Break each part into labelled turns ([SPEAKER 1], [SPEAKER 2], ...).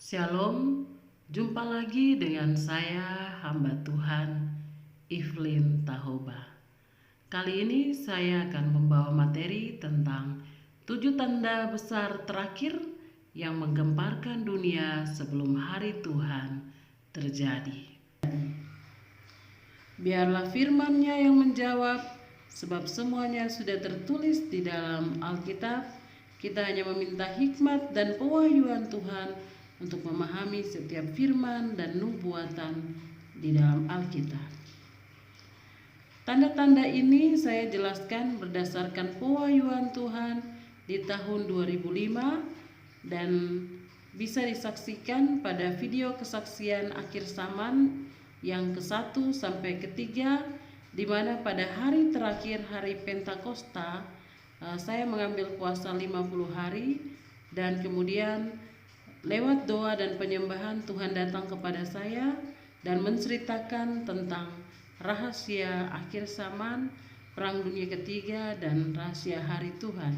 [SPEAKER 1] Shalom, jumpa lagi dengan saya hamba Tuhan Evelyn Tahoba. Kali ini saya akan membawa materi tentang 7 tanda besar terakhir yang menggemparkan dunia sebelum hari Tuhan terjadi. Biarlah firman-Nya yang menjawab, sebab semuanya sudah tertulis di dalam Alkitab. Kita hanya meminta hikmat dan pewahyuan Tuhan untuk memahami setiap firman dan nubuatan di dalam Alkitab. Tanda-tanda ini saya jelaskan berdasarkan pewahyuan Tuhan di tahun 2005 dan bisa disaksikan pada video kesaksian akhir zaman yang ke-1 sampai ke-3, di mana pada hari terakhir hari Pentakosta saya mengambil puasa 50 hari dan kemudian lewat doa dan penyembahan Tuhan datang kepada saya dan menceritakan tentang rahasia akhir zaman, perang dunia ketiga, dan rahasia hari Tuhan.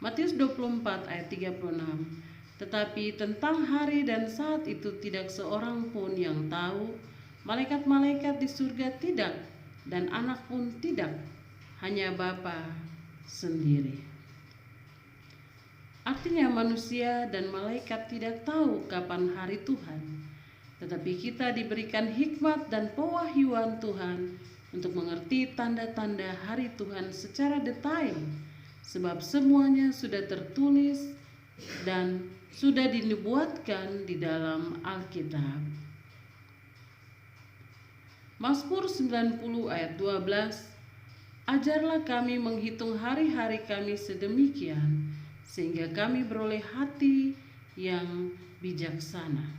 [SPEAKER 1] Matius 24 ayat 36. Tetapi tentang hari dan saat itu tidak seorang pun yang tahu, malaikat-malaikat di surga tidak, dan anak pun tidak, hanya Bapa sendiri. Artinya manusia dan malaikat tidak tahu kapan hari Tuhan, tetapi kita diberikan hikmat dan pewahyuan Tuhan untuk mengerti tanda-tanda hari Tuhan secara detail, sebab semuanya sudah tertulis dan sudah dinubuatkan di dalam Alkitab. Mazmur 90 ayat 12, ajarlah kami menghitung hari-hari kami sedemikian, sehingga kami beroleh hati yang bijaksana.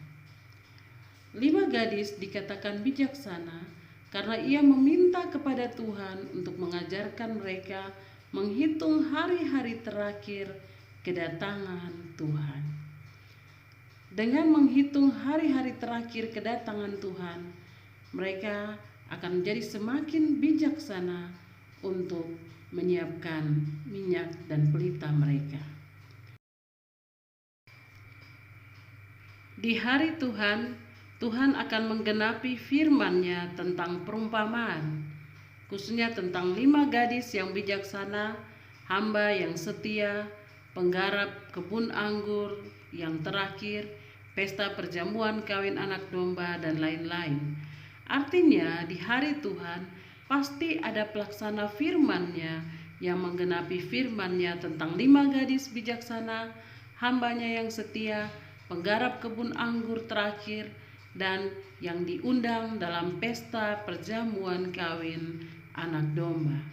[SPEAKER 1] 5 gadis dikatakan bijaksana karena ia meminta kepada Tuhan untuk mengajarkan mereka menghitung hari-hari terakhir kedatangan Tuhan. Dengan menghitung hari-hari terakhir kedatangan Tuhan, mereka akan menjadi semakin bijaksana untuk menyiapkan minyak dan pelita mereka. Di hari Tuhan, Tuhan akan menggenapi firman-Nya tentang perumpamaan, khususnya tentang 5 gadis yang bijaksana, hamba yang setia, penggarap kebun anggur yang terakhir, pesta perjamuan kawin anak domba, dan lain-lain. Artinya di hari Tuhan pasti ada pelaksana firman-Nya yang menggenapi firman-Nya tentang 5 gadis bijaksana, hambanya yang setia, penggarap kebun anggur terakhir, dan yang diundang dalam pesta perjamuan kawin anak domba.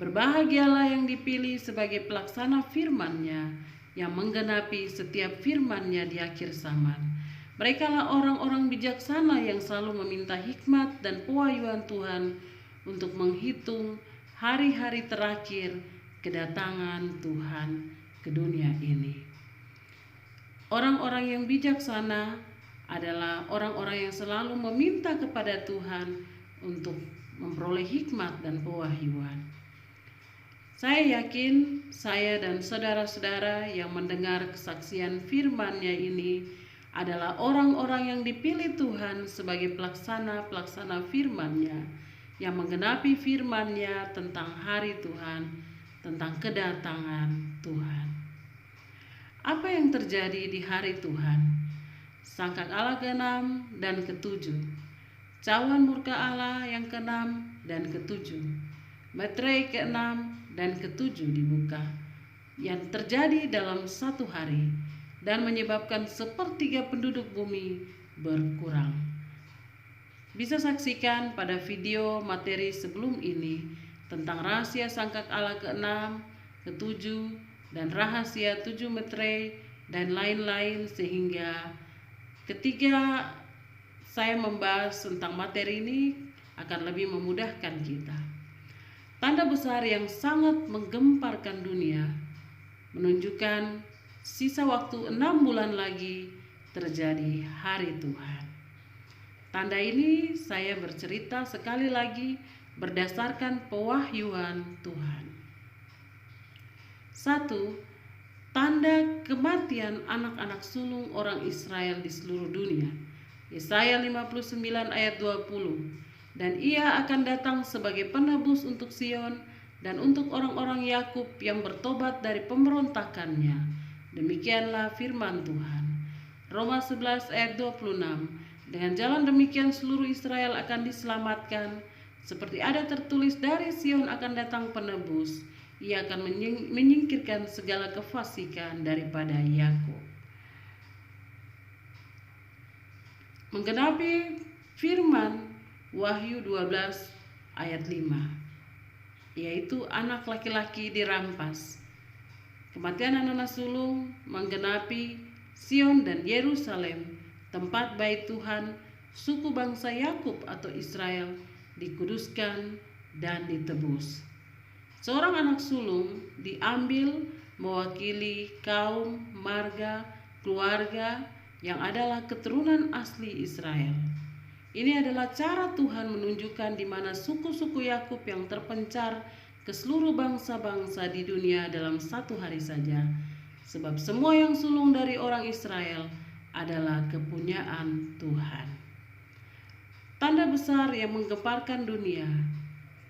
[SPEAKER 1] Berbahagialah yang dipilih sebagai pelaksana firman-Nya yang menggenapi setiap firman-Nya di akhir zaman. Merekalah orang-orang bijaksana yang selalu meminta hikmat dan pewahyuan Tuhan untuk menghitung hari-hari terakhir kedatangan Tuhan ke dunia ini. Orang-orang yang bijaksana adalah orang-orang yang selalu meminta kepada Tuhan untuk memperoleh hikmat dan pewahyuan. Saya yakin saya dan saudara-saudara yang mendengar kesaksian firman-Nya ini adalah orang-orang yang dipilih Tuhan sebagai pelaksana firman-Nya, yang menggenapi firman-Nya tentang hari Tuhan, tentang kedatangan Tuhan. Apa yang terjadi di hari Tuhan? Sangkakala ke-6 dan ke-7, cawan murka Allah yang ke-6 dan ke-7, meterai ke-6 dan ke-7 dibuka, yang terjadi dalam satu hari dan menyebabkan 1/3 penduduk bumi berkurang. Bisa saksikan pada video materi sebelum ini tentang rahasia sangkakala ke-6, ke-7, dan rahasia 7 meterai dan lain-lain, sehingga ketika saya membahas tentang materi ini akan lebih memudahkan kita. Tanda besar yang sangat menggemparkan dunia menunjukkan sisa waktu 6 bulan lagi terjadi hari Tuhan. Tanda ini saya bercerita sekali lagi berdasarkan pewahyuan Tuhan. 1. tanda kematian anak-anak sulung orang Israel di seluruh dunia. Yesaya 59 ayat 20. Dan ia akan datang sebagai penebus untuk Sion dan untuk orang-orang Yakub yang bertobat dari pemberontakannya. Demikianlah firman Tuhan. Roma 11 ayat 26. Dengan jalan demikian seluruh Israel akan diselamatkan, seperti ada tertulis, dari Sion akan datang penebus. Ia akan menyingkirkan segala kefasikan daripada Yakub. Menggenapi firman Wahyu 12 ayat 5, yaitu anak laki-laki dirampas. Kematian anak sulung menggenapi Sion dan Yerusalem, tempat bait Tuhan, suku bangsa Yakub atau Israel, dikuduskan dan ditebus. Seorang anak sulung diambil mewakili kaum, marga, keluarga yang adalah keturunan asli Israel. Ini adalah cara Tuhan menunjukkan di mana suku-suku Yakub yang terpencar ke seluruh bangsa-bangsa di dunia dalam satu hari saja. Sebab semua yang sulung dari orang Israel adalah kepunyaan Tuhan. Tanda besar yang menggemparkan dunia,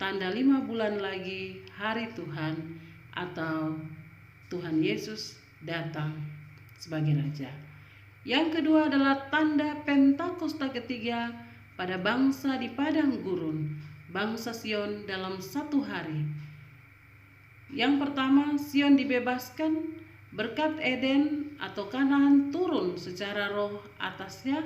[SPEAKER 1] tanda 5 bulan lagi hari Tuhan atau Tuhan Yesus datang sebagai Raja. Yang kedua adalah tanda Pentakosta ketiga pada bangsa di padang gurun, bangsa Sion dalam satu hari. Yang pertama, Sion dibebaskan, berkat Eden atau Kanaan turun secara roh atasnya.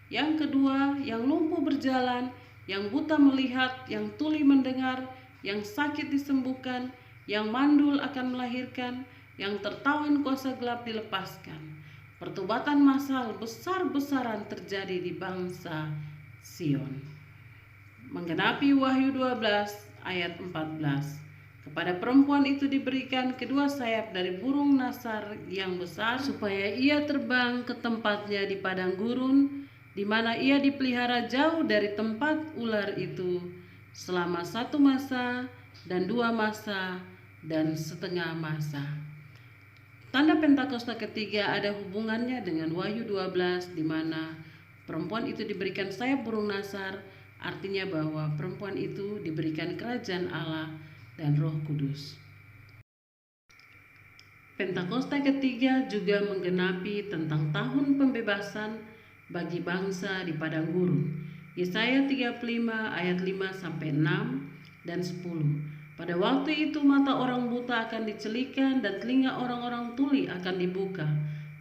[SPEAKER 1] Yang kedua, yang lumpuh berjalan, yang buta melihat, yang tuli mendengar, yang sakit disembuhkan, yang mandul akan melahirkan, yang tertawan kuasa gelap dilepaskan. Pertobatan massal besar-besaran terjadi di bangsa Sion. Menggenapi Wahyu 12 ayat 14. Kepada perempuan itu diberikan kedua sayap dari burung nasar yang besar, supaya ia terbang ke tempatnya di padang gurun, di mana ia dipelihara jauh dari tempat ular itu selama 1 masa dan 2 masa dan setengah masa. Tanda Pentakosta ketiga ada hubungannya dengan Wahyu 12, di mana perempuan itu diberikan sayap burung nasar, artinya bahwa perempuan itu diberikan kerajaan Allah dan Roh Kudus. Pentakosta ketiga juga menggenapi tentang tahun pembebasan bagi bangsa di padang gurun. Yesaya 35 ayat 5 sampai 6 dan 10. Pada waktu itu mata orang buta akan dicelikan dan telinga orang-orang tuli akan dibuka.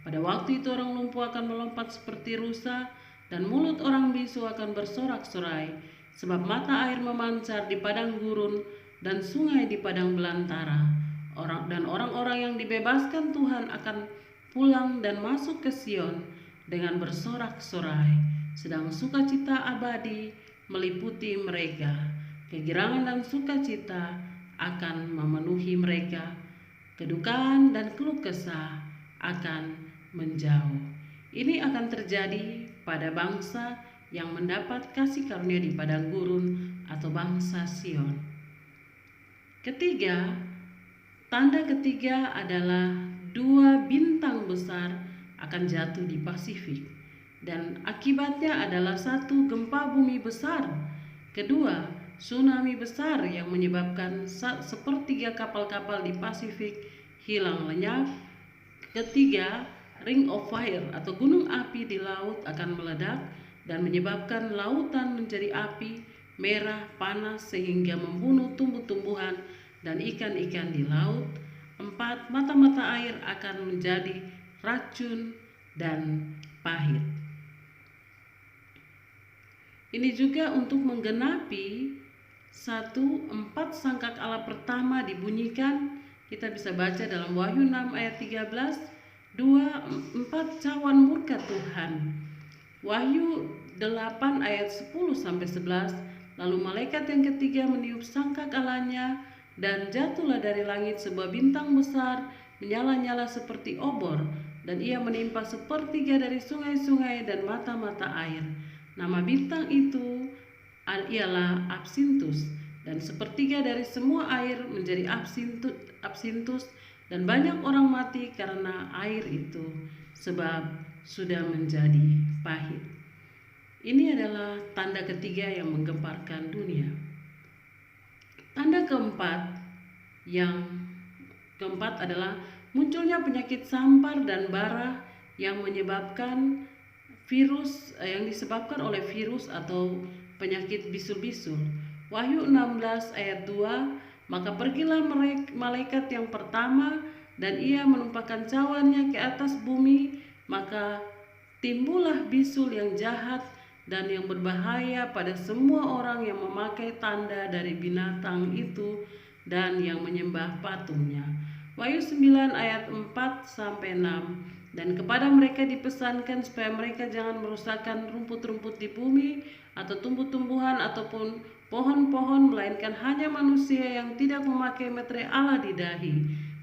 [SPEAKER 1] Pada waktu itu orang lumpuh akan melompat seperti rusa dan mulut orang bisu akan bersorak-sorai, sebab mata air memancar di padang gurun dan sungai di padang belantara. Orang-orang yang dibebaskan Tuhan akan pulang dan masuk ke Sion dengan bersorak-sorai, sedang sukacita abadi meliputi mereka. Kegirangan dan sukacita akan memenuhi mereka. Kedukaan dan keluh kesah akan menjauh. Ini akan terjadi pada bangsa yang mendapat kasih karunia di padang gurun atau bangsa Sion. Ketiga, tanda ketiga adalah 2 bintang besar akan jatuh di Pasifik, dan akibatnya adalah 1 gempa bumi besar, kedua tsunami besar yang menyebabkan 1/3 kapal-kapal di Pasifik hilang lenyap, ketiga ring of fire atau gunung api di laut akan meledak dan menyebabkan lautan menjadi api merah panas sehingga membunuh tumbuh-tumbuhan dan ikan-ikan di laut. 4, mata-mata air akan menjadi racun dan pahit. Ini juga untuk menggenapi 1:4 sangkakala pertama dibunyikan. Kita bisa baca dalam Wahyu 6 ayat 13, 2:4 cawan murka Tuhan. Wahyu 8 ayat 10 sampai 11, lalu malaikat yang ketiga meniup sangkakalanya dan jatuhlah dari langit sebuah bintang besar menyala-nyala seperti obor, dan ia menimpa 1/3 dari sungai-sungai dan mata-mata air. Nama bintang itu ialah Absintus, dan 1/3 dari semua air menjadi absintus dan banyak orang mati karena air itu, sebab sudah menjadi pahit. Ini adalah tanda ketiga yang menggemparkan dunia. Tanda yang keempat adalah munculnya penyakit sampar dan bara yang disebabkan oleh virus atau penyakit bisul-bisul. Wahyu 16 ayat 2, maka pergilah malaikat yang pertama dan ia menumpahkan cawannya ke atas bumi, maka timbullah bisul yang jahat dan yang berbahaya pada semua orang yang memakai tanda dari binatang itu dan yang menyembah patungnya. Wahyu 9 ayat 4-6. Dan kepada mereka dipesankan supaya mereka jangan merusakkan rumput-rumput di bumi atau tumbuh-tumbuhan ataupun pohon-pohon, melainkan hanya manusia yang tidak memakai meterai Allah di dahi.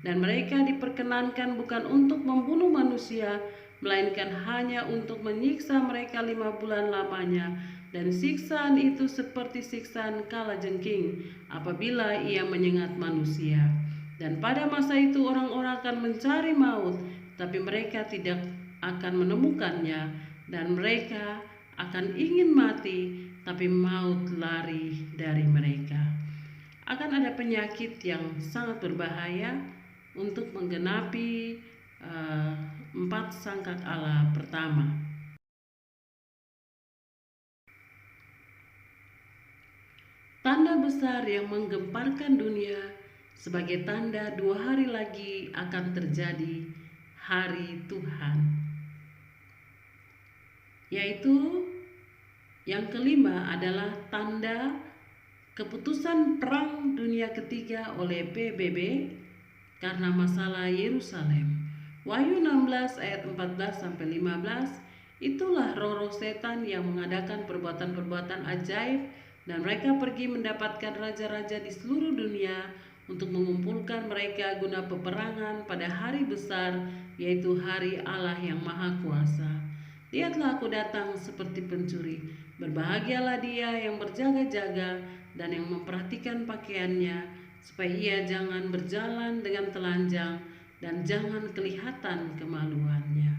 [SPEAKER 1] Dan mereka diperkenankan bukan untuk membunuh manusia, melainkan hanya untuk menyiksa mereka 5 bulan lamanya. Dan siksaan itu seperti siksaan kalajengking apabila ia menyengat manusia. Dan pada masa itu orang-orang akan mencari maut, tapi mereka tidak akan menemukannya, dan mereka akan ingin mati, tapi maut lari dari mereka. Akan ada penyakit yang sangat berbahaya untuk menggenapi 4 sangkak Allah pertama. Tanda besar yang menggemparkan dunia sebagai tanda 2 hari lagi akan terjadi hari Tuhan, yaitu yang kelima adalah tanda keputusan perang dunia ketiga oleh PBB karena masalah Yerusalem. Wahyu 16 ayat 14-15, itulah roh-roh setan yang mengadakan perbuatan-perbuatan ajaib, dan mereka pergi mendapatkan raja-raja di seluruh dunia untuk mengumpulkan mereka guna peperangan pada hari besar, yaitu hari Allah yang Maha Kuasa. Lihatlah, aku datang seperti pencuri. Berbahagialah dia yang berjaga-jaga dan yang memperhatikan pakaiannya, supaya ia jangan berjalan dengan telanjang dan jangan kelihatan kemaluannya.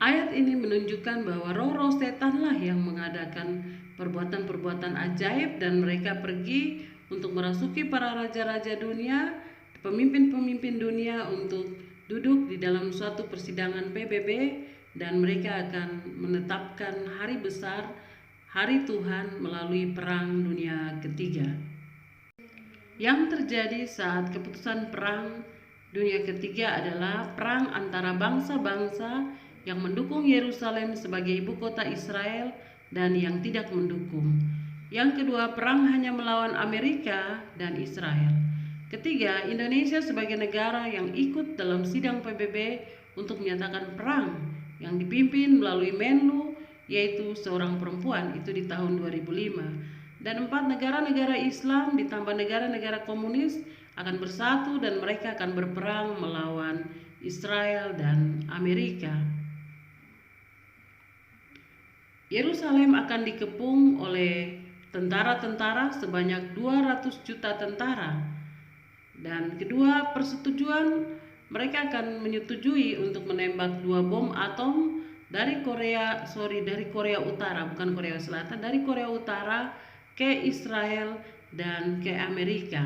[SPEAKER 1] Ayat ini menunjukkan bahwa roh-roh setanlah yang mengadakan perbuatan-perbuatan ajaib, dan mereka pergi untuk merasuki para raja-raja dunia, pemimpin-pemimpin dunia, untuk duduk di dalam suatu persidangan PBB, dan mereka akan menetapkan hari besar, hari Tuhan, melalui perang dunia ketiga. Yang terjadi saat keputusan perang dunia ketiga adalah perang antara bangsa-bangsa yang mendukung Yerusalem sebagai ibu kota Israel dan yang tidak mendukung. Yang kedua, perang hanya melawan Amerika dan Israel. Ketiga, Indonesia sebagai negara yang ikut dalam sidang PBB untuk menyatakan perang yang dipimpin melalui Menlu, yaitu seorang perempuan, itu di tahun 2005. Dan 4 negara-negara Islam ditambah negara-negara komunis akan bersatu dan mereka akan berperang melawan Israel dan Amerika. Yerusalem akan dikepung oleh tentara-tentara sebanyak 200 juta tentara. Dan kedua persetujuan, mereka akan menyetujui untuk menembak 2 bom atom dari Korea Utara, bukan Korea Selatan, dari Korea Utara ke Israel dan ke Amerika.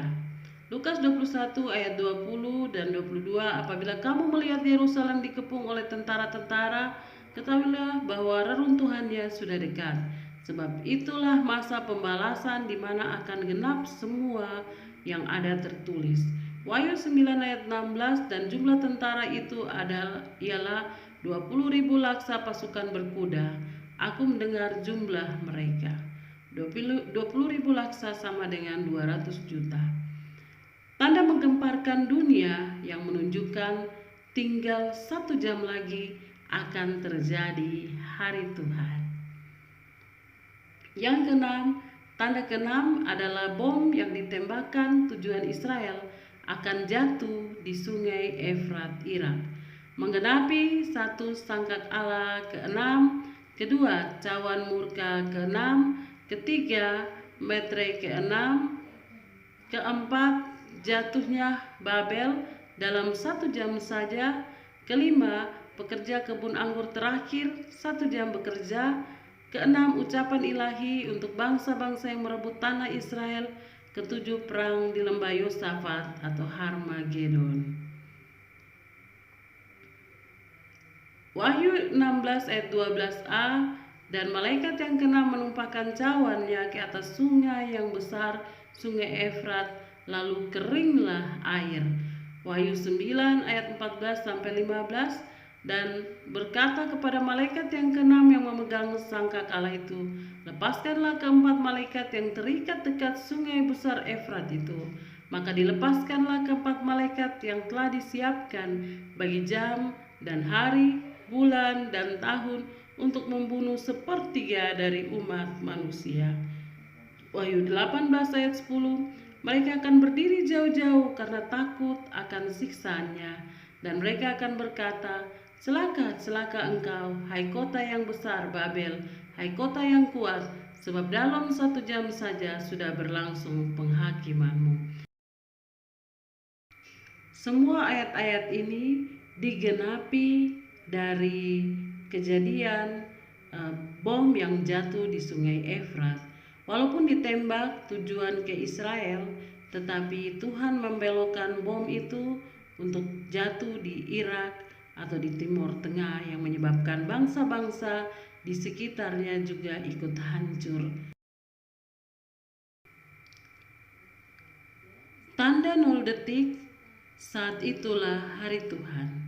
[SPEAKER 1] Lukas 21 ayat 20 dan 22, apabila kamu melihat Yerusalem dikepung oleh tentara-tentara, ketahuilah bahwa reruntuhannya sudah dekat. Sebab itulah masa pembalasan di mana akan genap semua yang ada tertulis. Wahyu 9 ayat 16, dan jumlah tentara itu ialah 20.000 laksa pasukan berkuda. Aku mendengar jumlah mereka. 20.000 laksa sama dengan 200 juta. Tanda menggemparkan dunia yang menunjukkan tinggal 1 jam lagi akan terjadi hari Tuhan. Yang keenam, tanda keenam adalah bom yang ditembakkan tujuan Israel akan jatuh di sungai Efrat, Irak, menggenapi 1 sangkak Allah keenam, kedua cawan murka keenam, ketiga meterai keenam, keempat jatuhnya Babel, dalam 1 jam saja. Kelima, pekerja kebun anggur terakhir 1 jam bekerja. Keenam, ucapan ilahi untuk bangsa-bangsa yang merebut tanah Israel. Ketujuh, perang di lembah Yosafat atau Harmagedon. Wahyu 16 ayat 12a, dan malaikat yang keenam menumpahkan cawannya ke atas sungai yang besar, sungai Efrat, lalu keringlah air. Wahyu 9 ayat 14 sampai 15, dan berkata kepada malaikat yang keenam yang memegang sangkakala itu, lepaskanlah keempat malaikat yang terikat dekat sungai besar Efrat itu. Maka dilepaskanlah keempat malaikat yang telah disiapkan bagi jam dan hari, bulan dan tahun untuk membunuh 1/3 dari umat manusia. Wahyu 18 ayat 10, mereka akan berdiri jauh-jauh karena takut akan siksaannya, dan mereka akan berkata, celaka, celaka engkau, hai kota yang besar Babel, hai kota yang kuat, sebab dalam 1 jam saja sudah berlangsung penghakimanmu. Semua ayat-ayat ini digenapi dari kejadian bom yang jatuh di sungai Efrat. Walaupun ditembak tujuan ke Israel, tetapi Tuhan membelokkan bom itu untuk jatuh di Irak atau di Timur Tengah, yang menyebabkan bangsa-bangsa di sekitarnya juga ikut hancur. Tanda 0 detik, saat itulah hari Tuhan.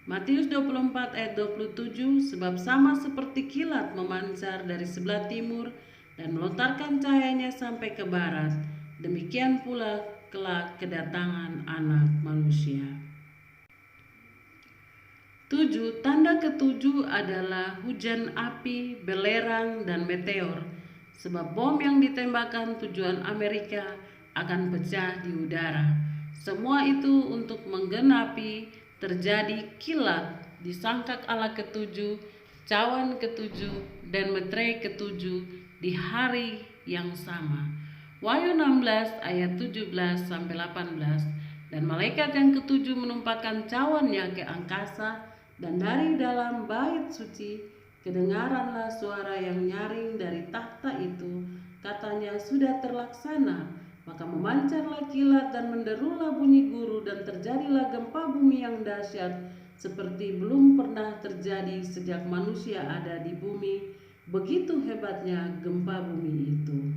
[SPEAKER 1] Matius 24 ayat 27, sebab sama seperti kilat memancar dari sebelah timur dan melontarkan cahayanya sampai ke barat, demikian pula kelak kedatangan Anak Manusia. 7. Tanda ketujuh adalah hujan api, belerang, dan meteor, sebab bom yang ditembakkan tujuan Amerika akan pecah di udara. Semua itu untuk menggenapi terjadi kilat di sangkakala ketujuh, cawan ketujuh, dan meterai ketujuh di hari yang sama. Wahyu 16 ayat 17 sampai 18, dan malaikat yang ketujuh menumpahkan cawannya ke angkasa, dan dari dalam bait suci kedengaranlah suara yang nyaring dari takhta itu, katanya, sudah terlaksana. Maka memancarlah kilat dan menderulah bunyi guru, dan terjadilah gempa bumi yang dahsyat seperti belum pernah terjadi sejak manusia ada di bumi. Begitu hebatnya gempa bumi itu.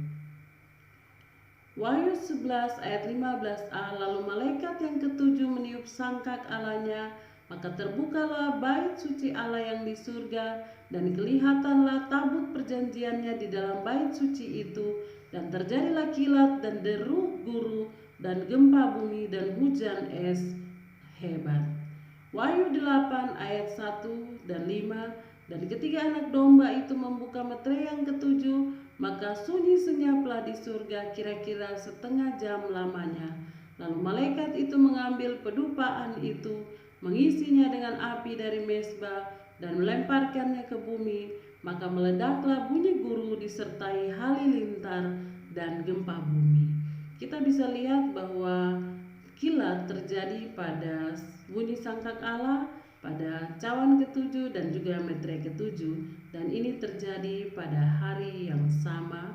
[SPEAKER 1] Wahyu 11 ayat 15a, lalu malaikat yang ketujuh meniup sangkak Allahnya, maka terbukalah bait suci Allah yang di surga, dan kelihatanlah tabut perjanjiannya di dalam bait suci itu, dan terjadilah kilat dan deru guru dan gempa bumi dan hujan es hebat. Wahyu 8 ayat 1 dan 5, dan ketika anak domba itu membuka meterai yang ketujuh, maka sunyi senyaplah di surga kira-kira setengah jam lamanya. Lalu malaikat itu mengambil pedupaan itu, mengisinya dengan api dari mezbah dan melemparkannya ke bumi. Maka meledaklah bunyi guru disertai halilintar dan gempa bumi. Kita bisa lihat bahwa kilat terjadi pada bunyi sangkakala, pada cawan ketujuh, dan juga meterai ketujuh, dan ini terjadi pada hari yang sama.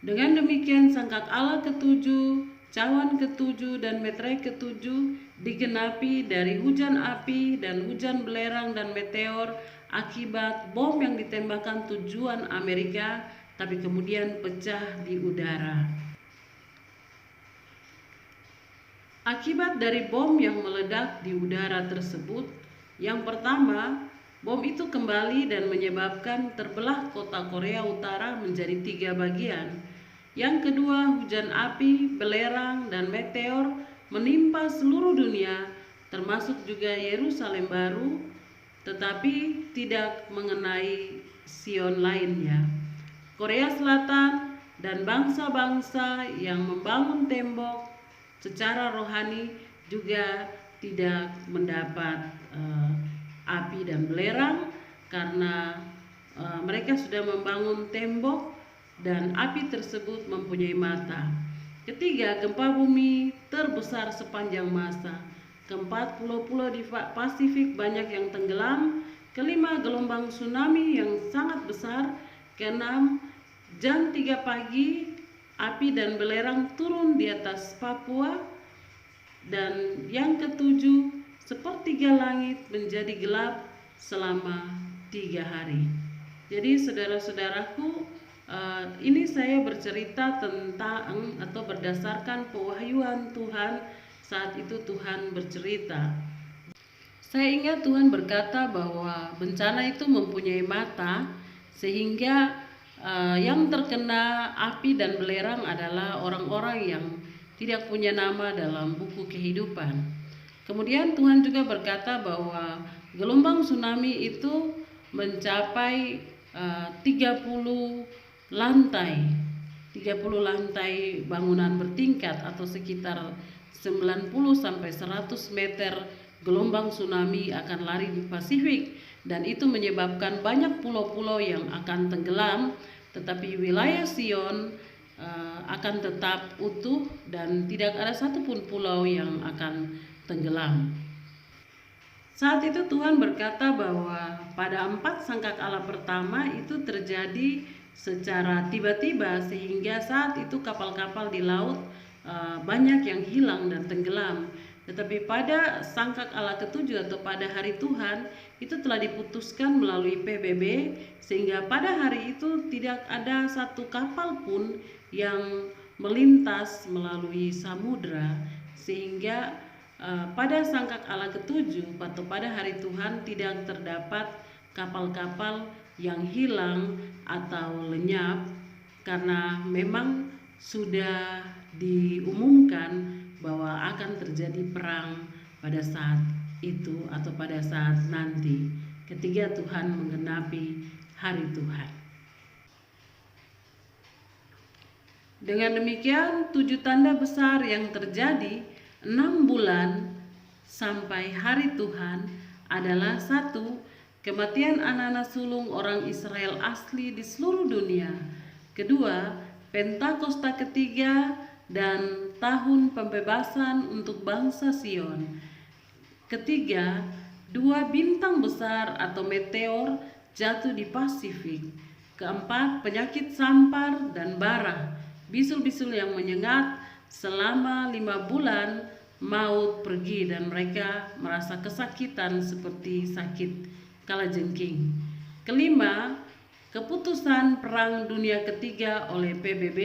[SPEAKER 1] Dengan demikian sangkakala ketujuh, cawan ketujuh, dan meterai ketujuh digenapi dari hujan api dan hujan belerang dan meteor akibat bom yang ditembakkan tujuan Amerika, tapi kemudian pecah di udara. Akibat dari bom yang meledak di udara tersebut, yang pertama, bom itu kembali dan menyebabkan terbelah kota Korea Utara menjadi 3 bagian. Yang kedua, hujan api, belerang, dan meteor menimpa seluruh dunia, termasuk juga Yerusalem baru, tetapi tidak mengenai Sion lainnya. Korea Selatan dan bangsa-bangsa yang membangun tembok secara rohani juga tidak mendapat api dan belerang, karena mereka sudah membangun tembok dan api tersebut mempunyai mata. Ketiga, gempa bumi terbesar sepanjang masa. Keempat, pulau-pulau di Pasifik banyak yang tenggelam. Kelima, gelombang tsunami yang sangat besar. Keenam, jam 3 pagi api dan belerang turun di atas Papua. Dan yang ketujuh, sepertiga langit menjadi gelap selama 3 hari. Jadi saudara-saudaraku, ini saya bercerita tentang atau berdasarkan pewahyuan Tuhan. Saat itu Tuhan bercerita. Saya ingat Tuhan berkata bahwa bencana itu mempunyai mata, sehingga yang terkena api dan belerang adalah orang-orang yang tidak punya nama dalam buku kehidupan. Kemudian Tuhan juga berkata bahwa gelombang tsunami itu mencapai 30 lantai 30 lantai bangunan bertingkat atau sekitar 90 sampai 100 meter gelombang tsunami akan lari di Pasifik, dan itu menyebabkan banyak pulau-pulau yang akan tenggelam, tetapi wilayah Sion akan tetap utuh dan tidak ada satupun pulau yang akan tenggelam. Saat itu Tuhan berkata bahwa pada 4 sangkakala pertama itu terjadi secara tiba-tiba, sehingga saat itu kapal-kapal di laut banyak yang hilang dan tenggelam. Tetapi pada sangkakala ketujuh atau pada hari Tuhan itu telah diputuskan melalui PBB, sehingga pada hari itu tidak ada satu kapal pun yang melintas melalui samudra, sehingga pada sangkakala ketujuh atau pada hari Tuhan tidak terdapat kapal-kapal yang hilang atau lenyap, karena memang sudah diumumkan bahwa akan terjadi perang pada saat itu atau pada saat nanti ketika Tuhan menggenapi hari Tuhan. Dengan demikian 7 tanda besar yang terjadi 6 bulan sampai hari Tuhan adalah: 1. Kematian anak-anak sulung orang Israel asli di seluruh dunia. 2. Pentakosta ketiga dan tahun pembebasan untuk bangsa Sion. 3. 2 bintang besar atau meteor jatuh di Pasifik. 4. Penyakit sampar dan bara, bisul-bisul yang menyengat selama 5 bulan. Maut pergi dan mereka merasa kesakitan seperti sakit kalajengking. 5. Keputusan perang dunia ketiga oleh PBB.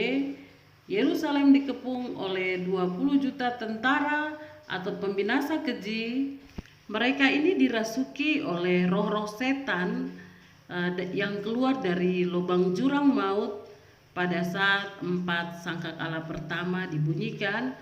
[SPEAKER 1] Yerusalem dikepung oleh 20 juta tentara atau pembinasa keji. Mereka ini dirasuki oleh roh-roh setan yang keluar dari lubang jurang maut pada saat 4 sangkakala pertama dibunyikan,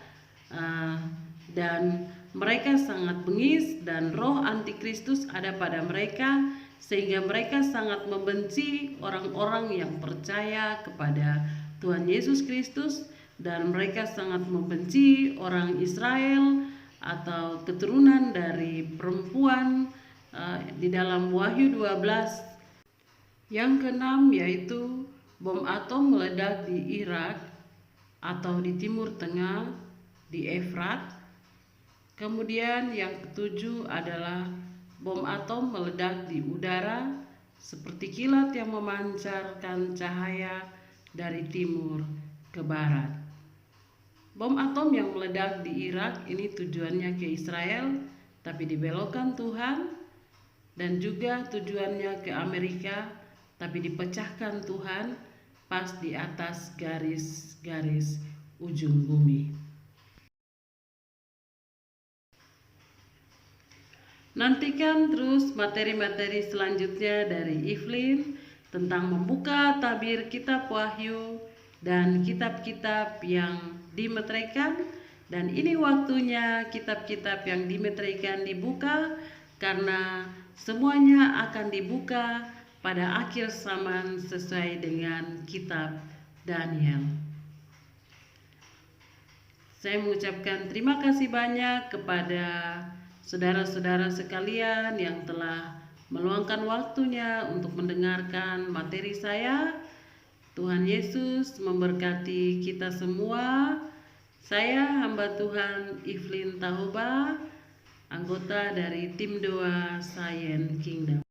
[SPEAKER 1] dan mereka sangat bengis dan roh antikristus ada pada mereka, sehingga mereka sangat membenci orang-orang yang percaya kepada Tuhan Yesus Kristus, dan mereka sangat membenci orang Israel atau keturunan dari perempuan di dalam Wahyu 12. Yang keenam yaitu bom atom meledak di Irak atau di Timur Tengah di Efrat. Kemudian yang ketujuh adalah bom atom meledak di udara seperti kilat yang memancarkan cahaya dari timur ke barat. Bom atom yang meledak di Irak ini tujuannya ke Israel, tapi dibelokkan Tuhan, dan juga tujuannya ke Amerika, tapi dipecahkan Tuhan pas di atas garis-garis ujung bumi. Nantikan terus materi-materi selanjutnya dari Evelyn tentang membuka tabir kitab Wahyu dan kitab-kitab yang dimeteraikan. Dan ini waktunya kitab-kitab yang dimeteraikan dibuka, karena semuanya akan dibuka pada akhir zaman sesuai dengan kitab Daniel. Saya mengucapkan terima kasih banyak kepada saudara-saudara sekalian yang telah meluangkan waktunya untuk mendengarkan materi saya. Tuhan Yesus memberkati kita semua. Saya hamba Tuhan Evelyn Tahoba anggota dari tim Doa Science Kingdom.